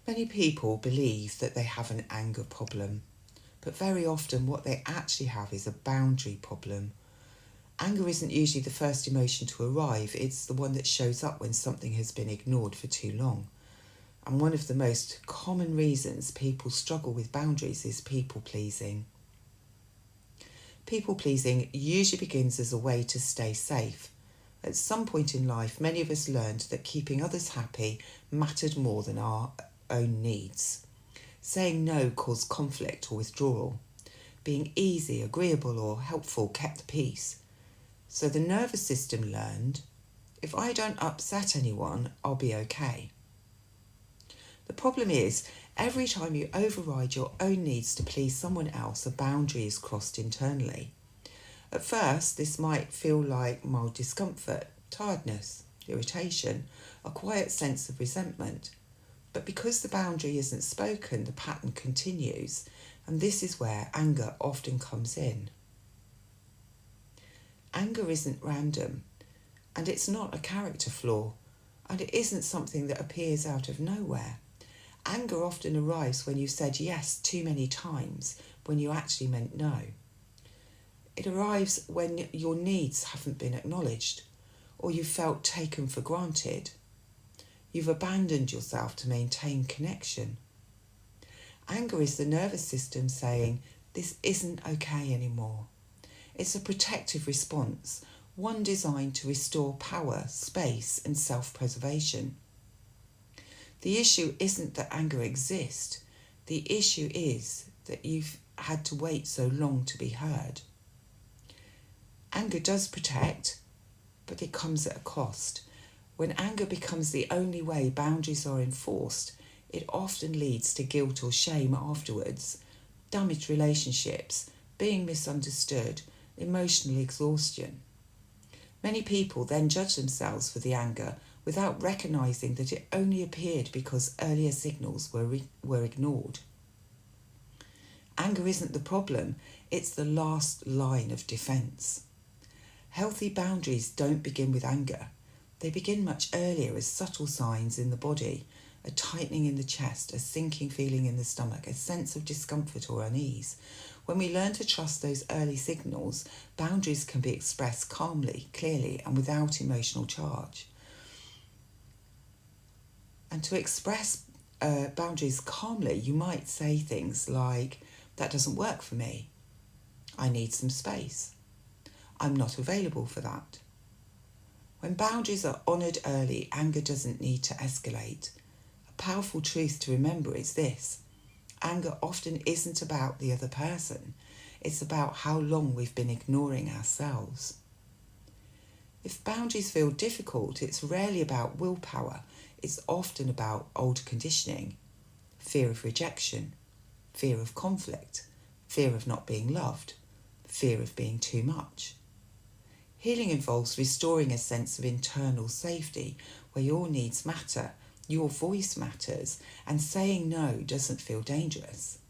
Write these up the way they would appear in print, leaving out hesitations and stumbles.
Many people believe that they have an anger problem, but very often what they actually have is a boundary problem. Anger isn't usually the first emotion to arrive, it's the one that shows up when something has been ignored for too long. And one of the most common reasons people struggle with boundaries is people pleasing. People pleasing usually begins as a way to stay safe. At some point in life, many of us learned that keeping others happy mattered more than our own needs. Saying no caused conflict or withdrawal. Being easy, agreeable, or helpful kept the peace. So the nervous system learned, if I don't upset anyone, I'll be okay. The problem is, every time you override your own needs to please someone else, a boundary is crossed internally. At first, this might feel like mild discomfort, tiredness, irritation, a quiet sense of resentment. But because the boundary isn't spoken, the pattern continues, and this is where anger often comes in. Anger isn't random, and it's not a character flaw, and it isn't something that appears out of nowhere. Anger often arrives when you said yes too many times when you actually meant no. It arrives when your needs haven't been acknowledged, or you felt taken for granted. You've abandoned yourself to maintain connection. Anger is the nervous system saying, this isn't okay anymore. It's a protective response, one designed to restore power, space, and self-preservation. The issue isn't that anger exists. The issue is that you've had to wait so long to be heard. Anger does protect, but it comes at a cost. When anger becomes the only way boundaries are enforced, it often leads to guilt or shame afterwards, damaged relationships, being misunderstood, emotional exhaustion. Many people then judge themselves for the anger without recognising that it only appeared because earlier signals were ignored. Anger isn't the problem, it's the last line of defence. Healthy boundaries don't begin with anger. They begin much earlier as subtle signs in the body, a tightening in the chest, a sinking feeling in the stomach, a sense of discomfort or unease. When we learn to trust those early signals, boundaries can be expressed calmly, clearly, and without emotional charge. And to express boundaries calmly, you might say things like, that doesn't work for me. I need some space. I'm not available for that. When boundaries are honoured early, anger doesn't need to escalate. A powerful truth to remember is this: anger often isn't about the other person. It's about how long we've been ignoring ourselves. If boundaries feel difficult, it's rarely about willpower. It's often about old conditioning, fear of rejection, fear of conflict, fear of not being loved, fear of being too much. Healing involves restoring a sense of internal safety where your needs matter, your voice matters, and saying no doesn't feel dangerous.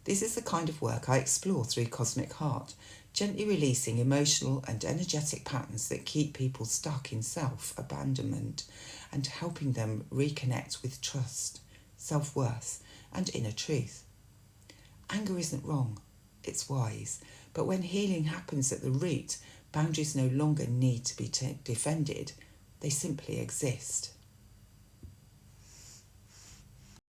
This is the kind of work I explore through Cosmic Heart, gently releasing emotional and energetic patterns that keep people stuck in self-abandonment and helping them reconnect with trust, self-worth, and inner truth. Anger isn't wrong, it's wise, but when healing happens at the root, boundaries no longer need to be defended, they simply exist.